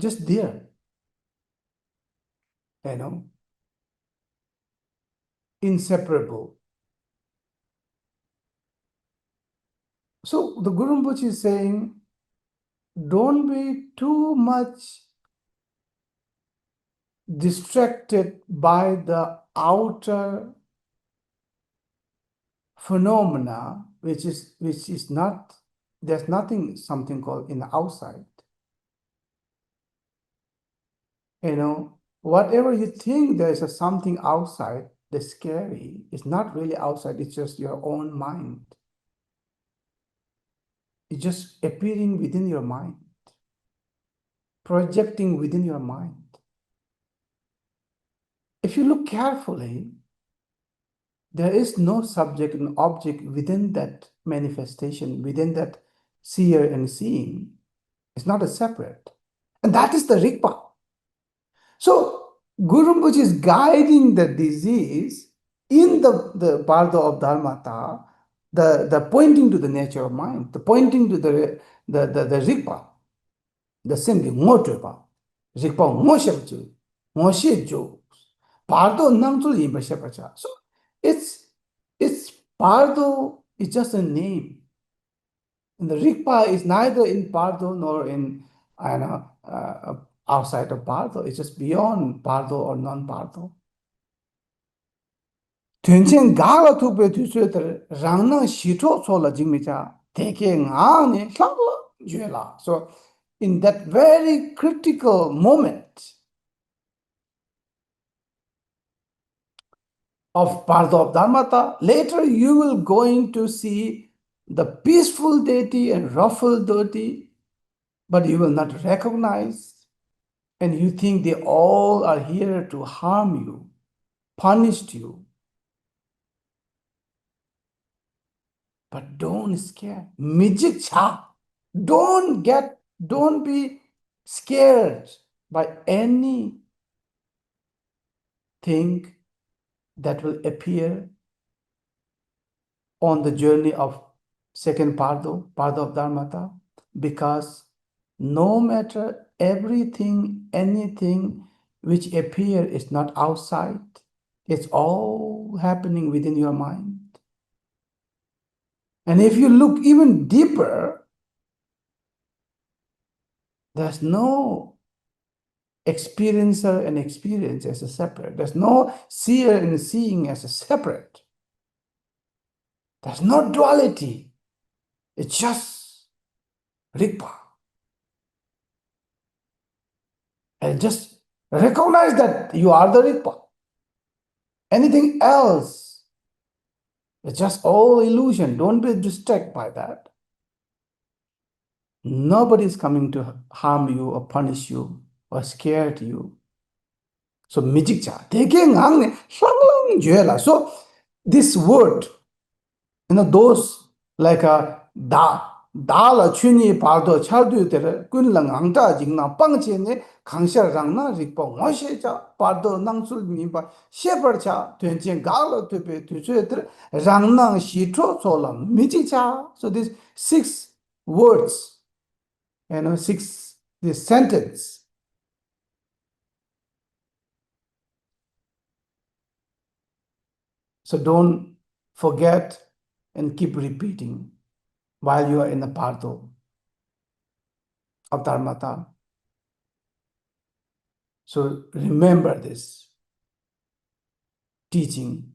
there, inseparable. So the Guru Rinpoche is saying, don't be too much distracted by the outer phenomena, which is not, there's nothing, something called in the outside. Whatever you think there is a something outside, the scary, it's not really outside, it's just your own mind. It's just appearing within your mind, projecting within your mind. If you look carefully, there is no subject and object within that manifestation, within that seer and seeing. It's not a separate. And that is the Rigpa. So Guru Rinpoche is guiding the disease in the Bardo of Dharmata, the pointing to the nature of mind, the pointing to the Rigpa, the simply Ngotrpa, Rigpa Ngoshabju, Ngoshiju, Bardo Namtul Yimbashapacha. So it's Bardo is just a name. And the Rigpa is neither in Bardo nor in outside of Bardo. It's just beyond Bardo or non-Bardo. Tuanchen gaga tukpe tusue tar rangnang shito sola jingmicha teke ngaane hlangla juela. So in that very critical moment of Bardo of Dharmata, later you will going to see the peaceful deity and wrathful deity, but you will not recognize, and you think they all are here to harm you, punish you. But don't scare. Mijik cha. Don't be scared by anything that will appear on the journey of second Bardo of Dharmata, because no matter everything, anything which appear is not outside, it's all happening within your mind. And if you look even deeper, there's no experiencer and experience as a separate. There's no seer and seeing as a separate. There's no duality. It's just Rigpa. And just recognize that you are the Rigpa. Anything else is just all illusion. Don't be distracted by that. Nobody is coming to harm you or punish you or scare you. So mijikcha, taking hang, so this word, those like a da la chuni pardo chadu tere kun lang angta jingna pangche ne kangsha rangna rikpa ngoshe cha pardo nangsul mi ba shepherd cha twenchen galo tupe tuche tere rangna shitro sola mijikcha. So these 6 words, 6 this sentence. So don't forget and keep repeating while you are in the Bardo of Dharmata. So remember this teaching.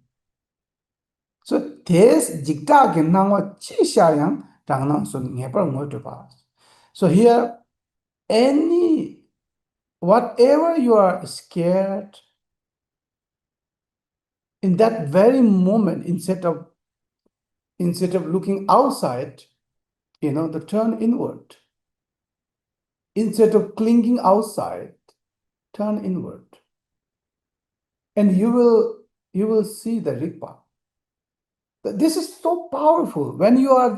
So this jikta ginangwa chi shayang rangnang sun ngepar ngotupa. So here, whatever you are scared, in that very moment, instead of looking outside, the turn inward. Instead of clinging outside, turn inward. And you will see the Rigpa. This is so powerful. When you are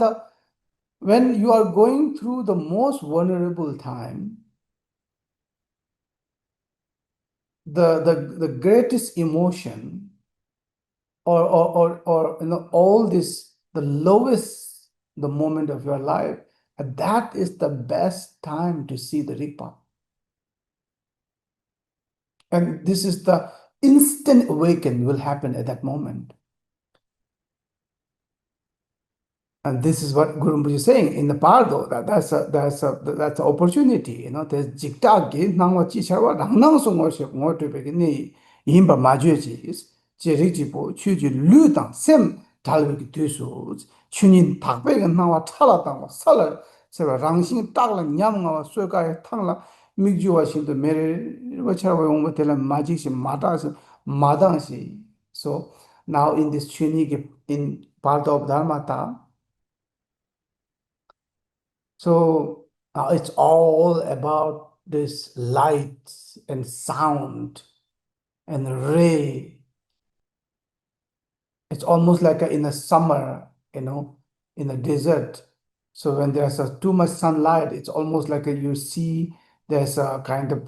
going through the most vulnerable time, the greatest emotion or all this, the lowest the moment of your life, that is the best time to see the Rigpa. And this is the instant awakening will happen at that moment. And this is what Guru Rinpoche is saying in the Bardo, that's an opportunity. There's jikta nangwa chi charwa rangnang so ngor to be ni yimba majuji is jirijibo chuji lu dang sem dalwi dusu chunin takbe nangwa chala dangwa sala seba rangxing takla nyam ngawa suka tangla mikjuwa shinto mere wacharwa yongwa tela majik si madang si. So now in this chuni in Bardo of Dharmata, so it's all about this light and sound and ray. It's almost like in a summer, in a desert. So when there's too much sunlight, it's almost like you see there's a kind of,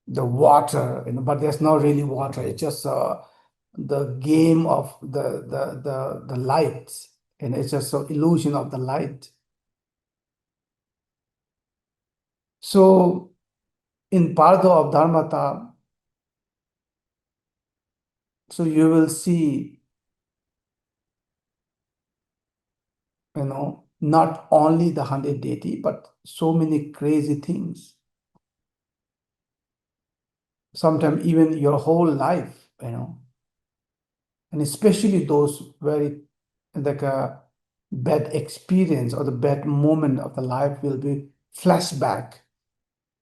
the water, but there's not really water. It's just the game of the light, and it's just an illusion of the light. So in Bardo of Dharmata, so you will see, not only the 100 deity, but so many crazy things. Sometimes even your whole life, and especially those very like a bad experience or the bad moment of the life will be flashback,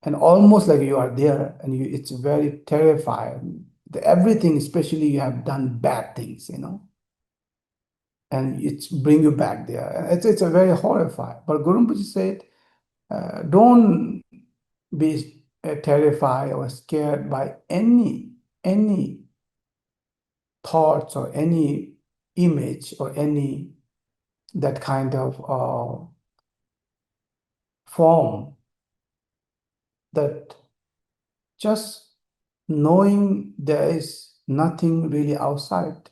and almost like you are there, and it's very terrifying. Everything, especially you have done bad things, and it's bring you back there. It's a very horrifying. But Guru Rinpoche said, don't be terrified or scared by any thoughts or any image or any that kind of form. That just knowing there is nothing really outside.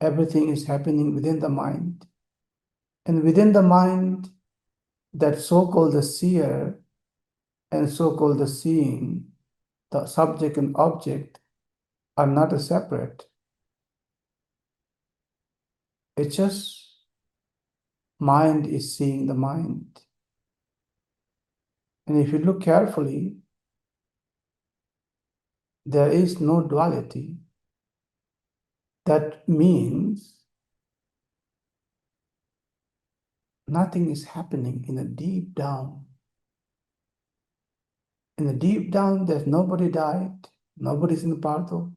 Everything is happening within the mind. And within the mind, that so-called the seer and so-called the seeing, the subject and object are not separate. It's just mind is seeing the mind. And if you look carefully, there is no duality. That means nothing is happening in the deep down. In the deep down, there's nobody died, nobody's in the Bardo,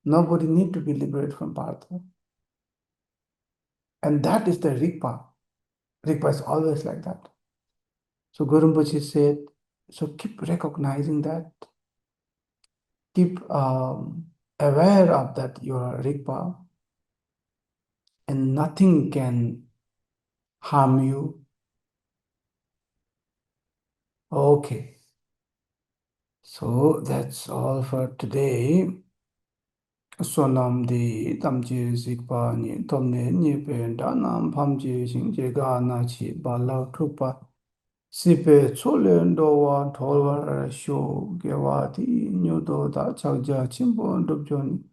nobody need to be liberated from Bardo. And that is the Rigpa. Rigpa is always like that. So Guru Rinpoche said, so keep recognizing that, keep aware of that you are Rigpa, and nothing can harm you. Okay. So that's all for today. Sonam di tamji zikpa ni tomne nipe danam pamji singje ga na chi bala krupa sipe chole ndowa tholwa sho gewa di nyudo da chakja chimbo ndubjon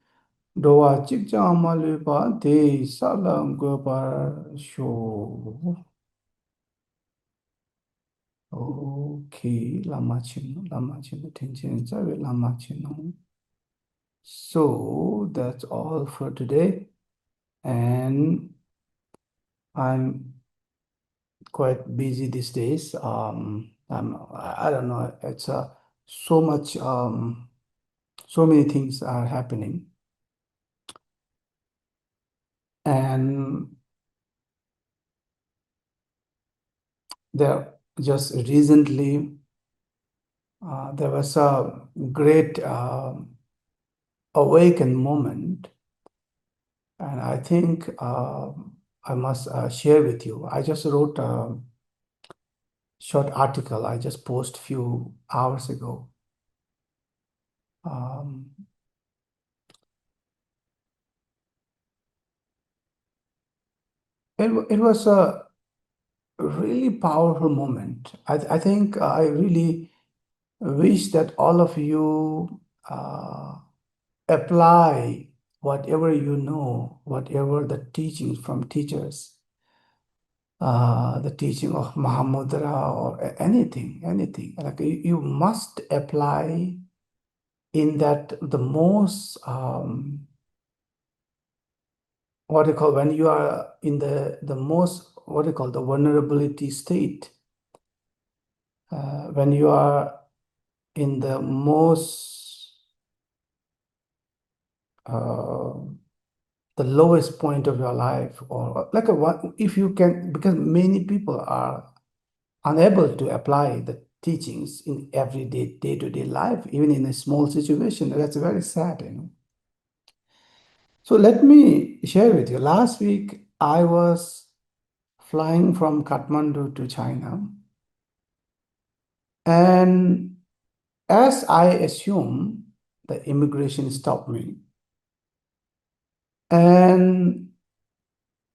dowa chikja amale ba de salam go ba sho. Okay, lama chino tenchen zawe lama chino. So that's all for today, and I'm quite busy these days. I don't know. It's so much. So many things are happening, and there just recently there was a great awakened moment, and I think I must share with you. I just wrote a short article I just posted few hours ago. Um, it was a really powerful moment. I think I really wish that all of you apply whatever you know, whatever the teachings from teachers, the teaching of Mahamudra or anything. Like you must apply in that the most what you call when you are in the most what you call the vulnerability state, when you are in the most uh, the lowest point of your life, or like a one, if you can, because many people are unable to apply the teachings in everyday day-to-day life, even in a small situation. That's very sad, you know. So let me share with you. Last week, I was flying from Kathmandu to China. And as I assume, the immigration stopped me. And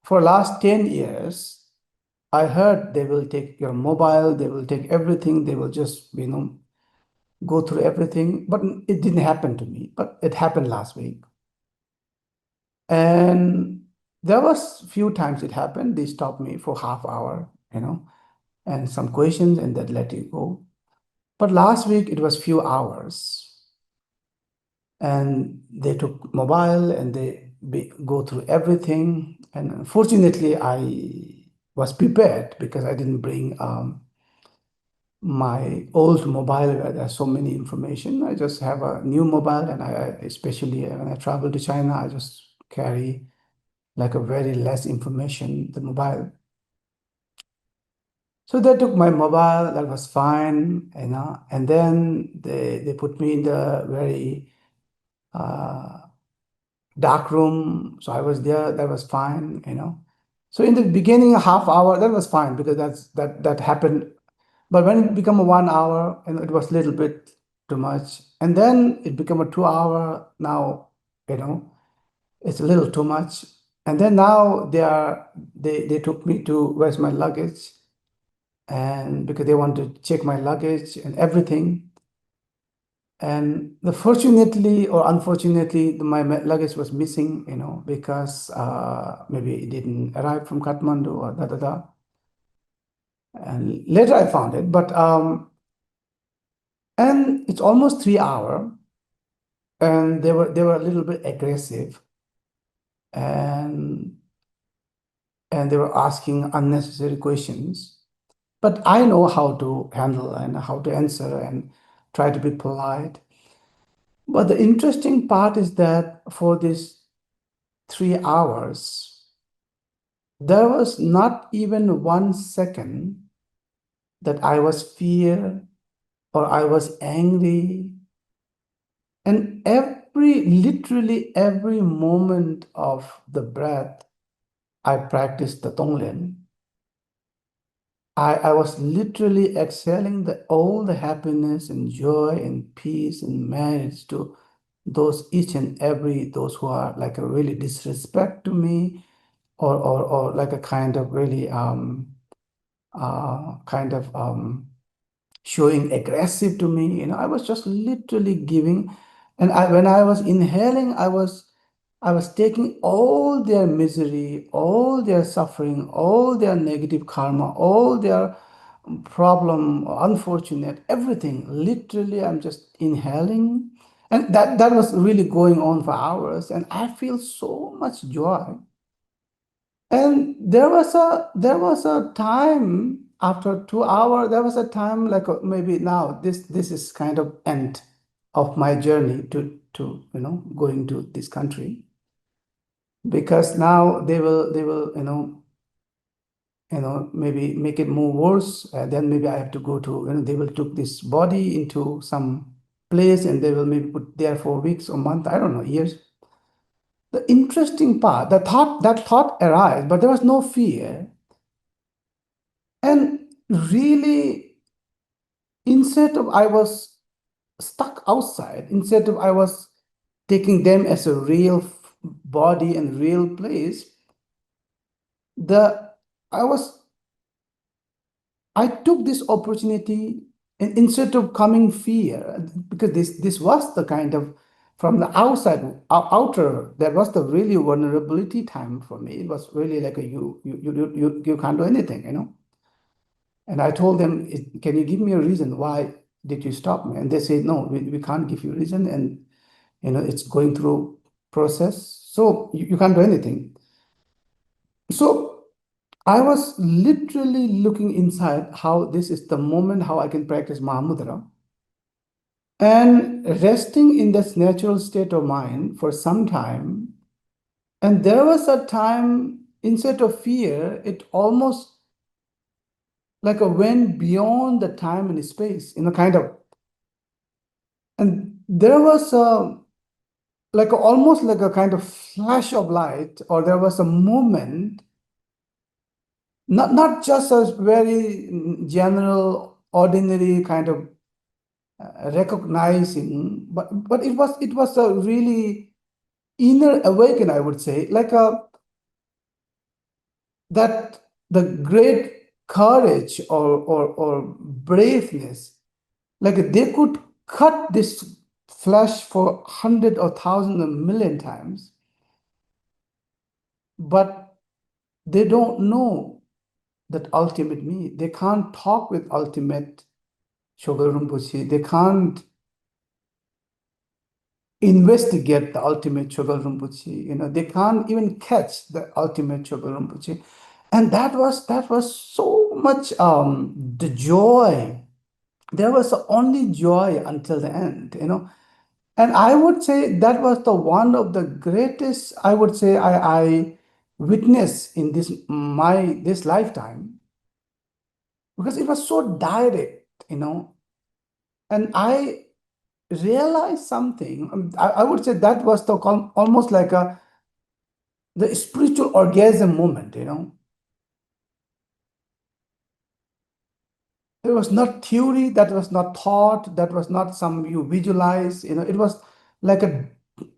for last 10 years, I heard they will take your mobile, they will take everything, they will just, go through everything. But it didn't happen to me, but it happened last week. And there was few times it happened. They stopped me for half hour, and some questions, and then let you go. But last week it was few hours, and they took mobile and they go through everything. And unfortunately, I was prepared because I didn't bring my old mobile where there's so many information. I just have a new mobile, and especially when I travel to China, I just carry like a very less information, the mobile. So they took my mobile, that was fine, and then they put me in the very uh, dark room. So I was there, that was fine. So in the beginning, a half hour, that was fine because that happened. But when it became a 1 hour, it was a little bit too much. And then it became a 2 hour. Now, it's a little too much. And then now they took me to where's my luggage, and because they want to check my luggage and everything. And fortunately or unfortunately, my luggage was missing, because maybe it didn't arrive from Kathmandu or da da da. And later I found it, but and it's almost 3 hour, and they were a little bit aggressive, and they were asking unnecessary questions. But I know how to handle and how to answer and try to be polite. But the interesting part is that for these 3 hours, there was not even 1 second that I was fear or I was angry. And literally every moment of the breath, I practiced the Tonglen. I was literally exhaling all the happiness and joy and peace and merits to each and every those who are like a really disrespect to me, or like a kind of really showing aggressive to me. I was just literally giving. And when I was inhaling, I was taking all their misery, all their suffering, all their negative karma, all their problem, unfortunate, everything. Literally, I'm just inhaling. And that was really going on for hours. And I feel so much joy. And there was a time after 2 hours, there was a time like maybe now this is kind of end of my journey to going to this country, because now they will maybe make it more worse. Then maybe I have to go to they will took this body into some place, and they will maybe put there for weeks or month, I don't know, years. The interesting part, that thought arise, but there was no fear. And really, instead of I was stuck outside. Instead of I was taking them as a real body and real place, the I was I took this opportunity, and instead of coming fear, because this was the kind of from the outside outer, that was the really vulnerability time for me. It was really like a you can't do anything, you know. And I told them, can you give me a reason why did you stop me? And they said, no, we can't give you a reason, and you know it's going through process, so you can't do anything. So I was literally looking inside how this is the moment how I can practice Mahamudra and resting in this natural state of mind for some time. And there was a time, instead of fear, it almost like a went beyond the time and space, you know, kind of. And there was a like almost like a kind of flash of light, or there was a moment, not just a very general, ordinary kind of recognizing, but it was a really inner awakening, I would say, like a that the great courage or braveness, like they could cut this flesh for hundred or thousand or million times, but they don't know that ultimate me. They can't talk with ultimate Chogyal Rinpoche. They can't investigate the ultimate Chogyal Rinpoche. You know, they can't even catch the ultimate Chogyal Rinpoche. And that was so much the joy. There was only joy until the end, you know. And I would say that was the one of the greatest, I would say, I witnessed in this lifetime, because it was so direct, you know. And I realized something. I would say that was almost like the spiritual orgasm moment, you know. It was not theory, that was not thought, that was not some you visualize, you know. It was like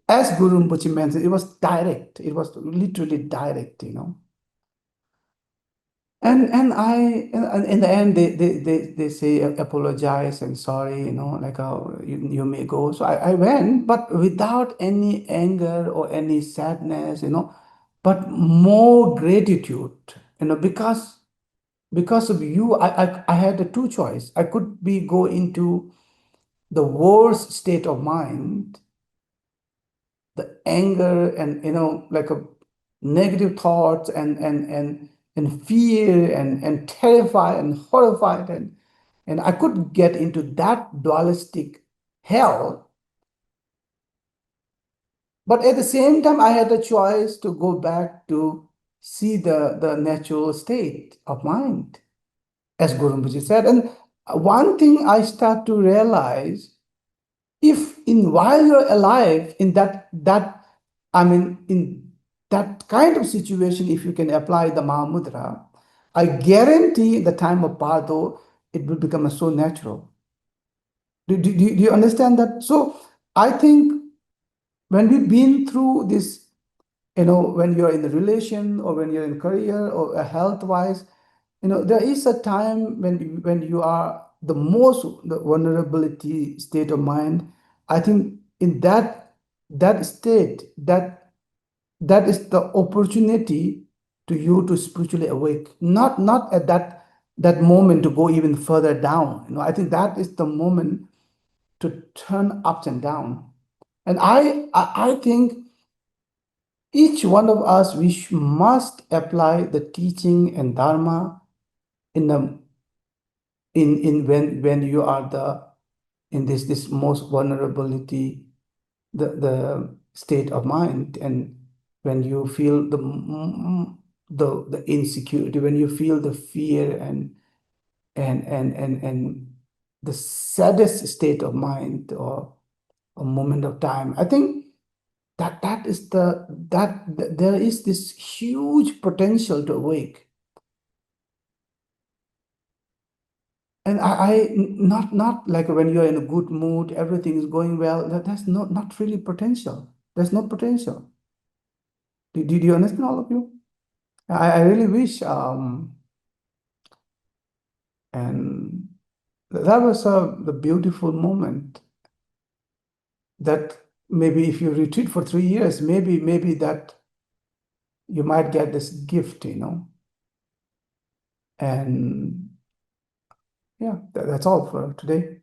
as Guru Rinpoche mentioned, it was direct. It was literally direct, you know. And and in the end they say apologize and sorry, you know, like you may go. So I went, but without any anger or any sadness, you know, but more gratitude, you know, because of you, I had a two choice. I could be go into the worst state of mind, the anger and, you know, like a negative thoughts and fear and terrified and horrified, and I could get into that dualistic hell. But at the same time, I had a choice to go back to see the natural state of mind, as Guru Rinpoche said. And one thing I start to realize, if in while you're alive in that I mean in that kind of situation, if you can apply the Mahamudra, I guarantee the time of Bardo, it will become so natural. Do you understand that? So I think when we've been through this, you know, when you're in a relation or when you're in career or health wise, you know, there is a time when you are the most the vulnerability state of mind. I think in that state, that is the opportunity to you to spiritually awake, not at that moment to go even further down, you know. I think that is the moment to turn ups and down. And I think each one of us, must apply the teaching and dharma in the in when you are the in this most vulnerability, the state of mind, and when you feel the insecurity, when you feel the fear and the saddest state of mind or a moment of time. I think that is there is this huge potential to awake. And I not like when you're in a good mood, everything is going well. That's not really potential. There's no potential. Did you understand, all of you? I really wish, and that was the beautiful moment that maybe if you retreat for 3 years, maybe that you might get this gift, And yeah, that's all for today.